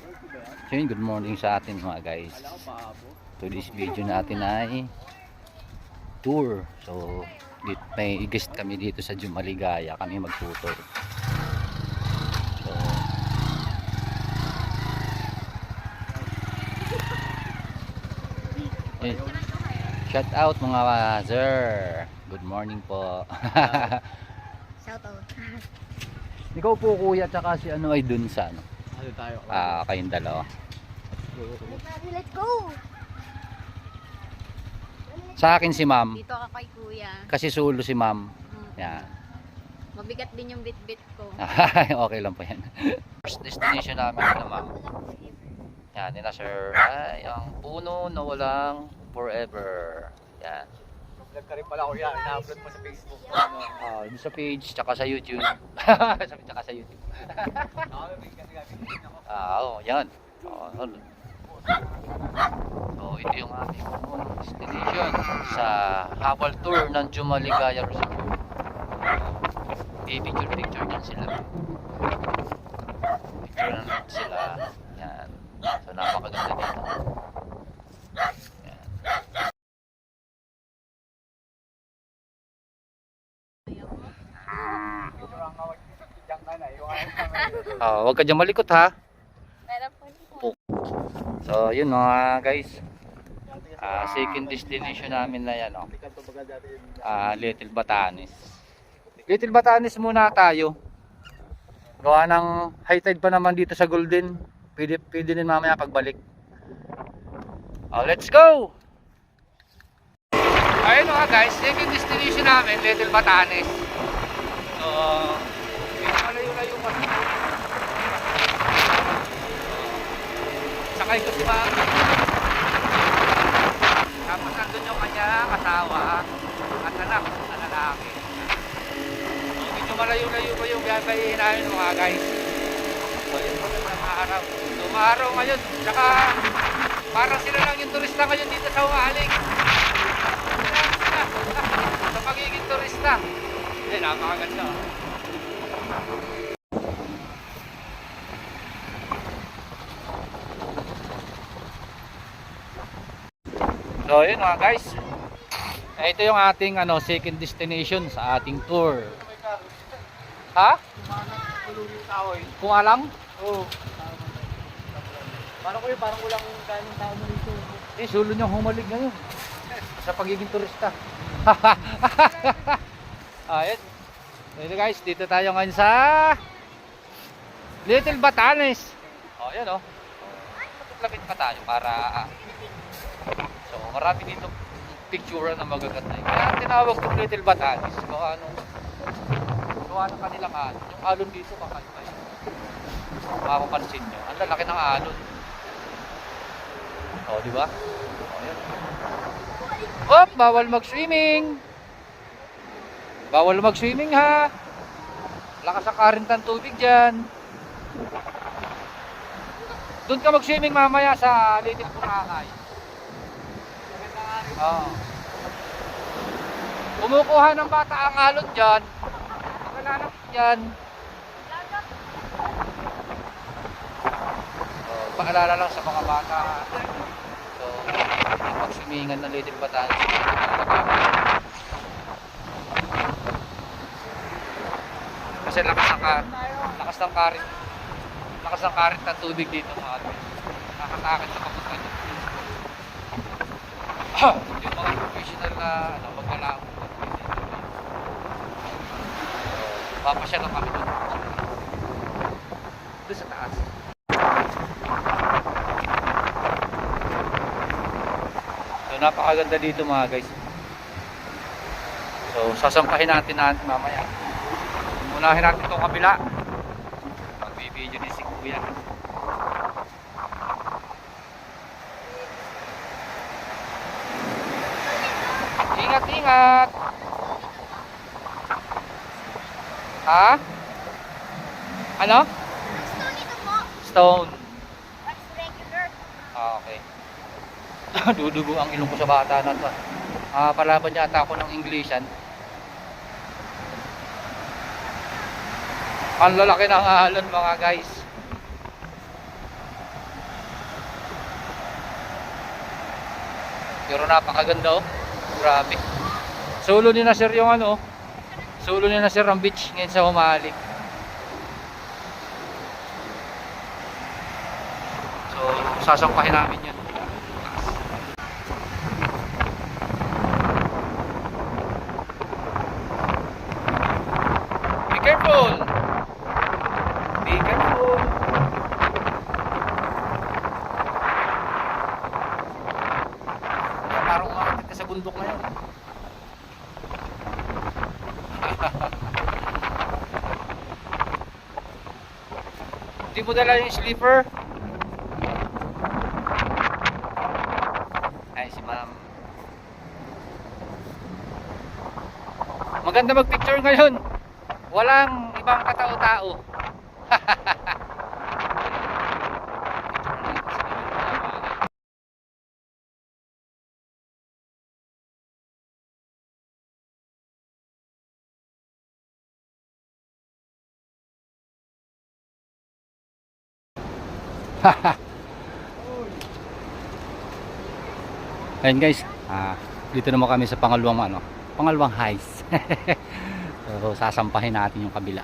So yun, good morning sa atin mga guys. Today's video natin ay tour. So may guest kami dito sa Jumaligaya. Kami magtutour. So eh, shout out mga sir. Good morning po. Shout out. Ikaw po kuya, tsaka si ano ay dun sa ano? Ano tayo? Kayong dalawa. Let's go! Sa akin si ma'am. Dito ka kay kuya. Kasi sulo si ma'am. Yan. Mabigat din yung bit-bit ko. Okay lang po yan. First destination namin na ma'am. Yan, nila sir. Ay, ang puno na walang forever. Yan. Vlog ka rin pala ko yan. Na-upload mo sa Facebook. Doon sa page, tsaka sa YouTube. Tsaka sa YouTube. Yan. So, ito yung aming destination sa habal tour ng Jumaligaya Resort. Picture dyan sila. Picture na sila. Yan. So, napakaganda dito. Huwag ka dyan malikot ha. So yun mga guys, second destination namin na yan, Little Batanes. Little Batanes muna tayo. Gawa ng high tide pa naman dito sa Golden. Pwede din mamaya pagbalik. Let's go! Ayun mga guys, second destination namin, Little Batanes. So malayo-layo pa. Sakay ko si ma'am. Tapos nandun yung kanya asawa at anak na lalaki. So medyo malayo-layo pa yung gagayin namin mga guys. So yun magandang araw. So maaraw ngayon. Tsaka parang sila lang yung turista ngayon dito sa Umalig. Sa pagiging turista. Napakaganda. So yun mga guys, ito yung ating second destination sa ating tour. Ha? Kung alam? Oo. Parang walang ganong tao na dito. Sulo niyang humalig ngayon sa pagiging turista. Ayan. So guys, dito tayo ngayon sa Little Batanes. Yan lapit pa tayo para so marami dito picture na magaganda. Kaya tinawag itong Little Batanes. Gawa ng kanilang alon. Yung alon dito kakaiba yun. Makapapansin nyo. Ang lalaki ng alon. Diba? Yan. Bawal mag-swimming. Bawal mag-swimming ha. Lakas ang current ng tubig dyan. Doon ka mag-swimming mamaya sa Little Boracay. Kumukuha ng bata ang alon dyan. Pagkalalap dyan. Paalala lang sa mga bata. So, pag-swimingan ng Little Batanes. Kasi lakas ng current ng tubig dito mga ato. Nakakatakit sa papunta dito. Yung mga professional na maglalao. Papasya lang kami doon. Doon sa taas. So napakaganda dito mga guys. So sasampahin natin mamaya. Unahin natin itong kabila. Magbibideo din si Kuya. Ingat! Ha? Ano? Stone ito po. Stone. What's regular? Okay. Dudugo ang ilong ko sa bata na to. Palaban yata ako ng Englishan. Ang lalaki ng alon mga guys. Pero napakaganda oh. Grabe. Solo ni na sir yung ano. Solo ni na sir ang beach ngayon sa Humalik. So, sasampahin namin yun. Be careful! Be careful! Parang umakit ka sa bundok na yun. Hindi mo dala yung sleeper? Ay, si ma'am. Maganda mag-picture ngayon. Walang ibang katao-tao. Ayun guys, dito naman kami sa pangalawang heist. So sasampahin natin yung kabila.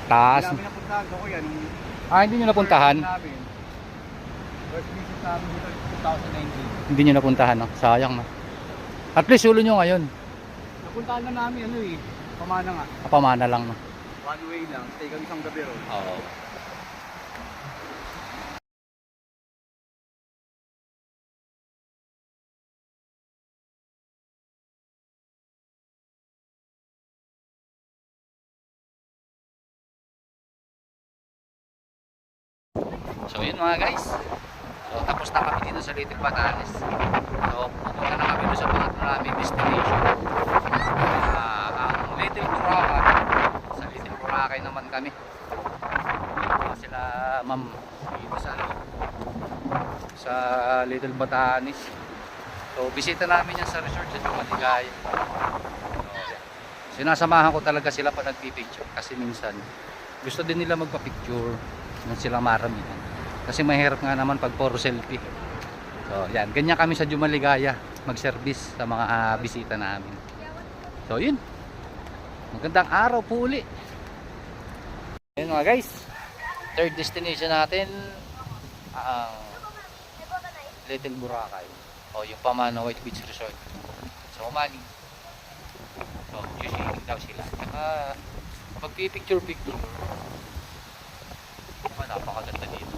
Taas. Kami napuntahan ko yan. Hindi nyo napuntahan? First visit namin dito 2019. Hindi nyo napuntahan, no? Sayang, no? At least ulo nyo ngayon. Napuntahan na namin Pamana nga. Pamana lang, no? One way lang. Stay kami isang gabi ron. Oo. So yun mga guys. So tapos na kami dito sa Little Batanes. So pupunta na kami doon sa pangatlo namin destination. Ang Little Boracay. Sa Little Boracay naman kami. Sila ma'am dito sa Little Batanes. So bisita namin yan sa resort sa Jumaligaya. So sinasamahan ko talaga sila pa nagpipicture kasi minsan gusto din nila magpa-picture nang sila maramihan. Kasi mahirap nga naman pag puro selfie. So yan, ganyan kami sa Jumaligaya mag-service sa mga bisita namin. So yun, magandang araw po uli. Ayun mga guys, third destination natin ang Little Boracay o yung Pamana White Beach Resort. So Humali. So sisingin daw sila. Saka magpipicture. Napakaganda dito.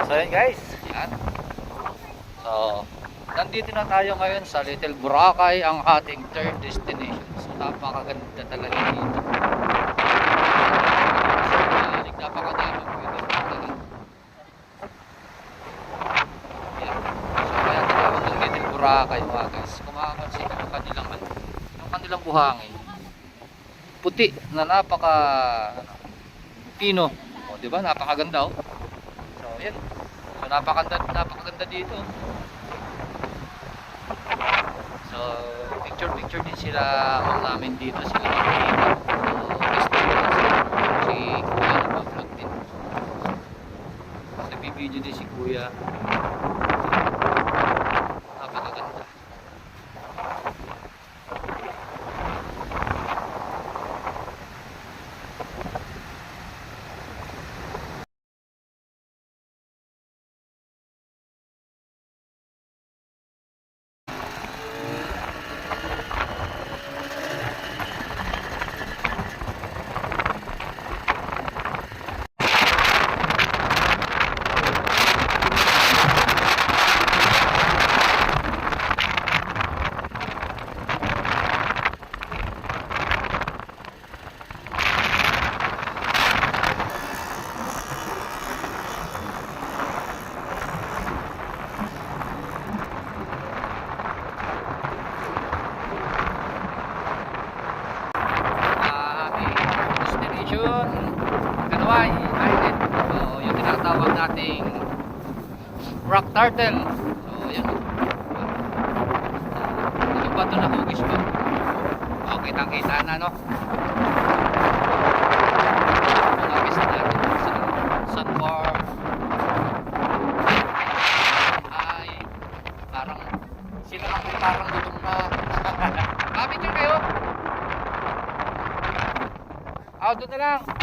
So yun guys, yan. So nandito na tayo ngayon sa Little Boracay, ang ating third destination. So napakaganda talaga dito. So napakadami po ito talaga. Yan. So kaya tinawag ng Little Boracay mga guys. Kumakansin yung kanilang buhangin. Puti na napaka pino. O di ba? Napakaganda oh. So yan. So napakaganda dito. So picture din sila namin dito sila si Kuya nag-vlog din. Nagbibideo din si Kuya. Napakaganda. Kanaway Island. So, yung tinatawag nating rock turtle. So, yun. Yung bato na hugis ko. O, kitang-kita na, no? Mga pista natin sa Sunbar. Ay, parang sila lang parang gutom na. Picture kayo? Doon na lang.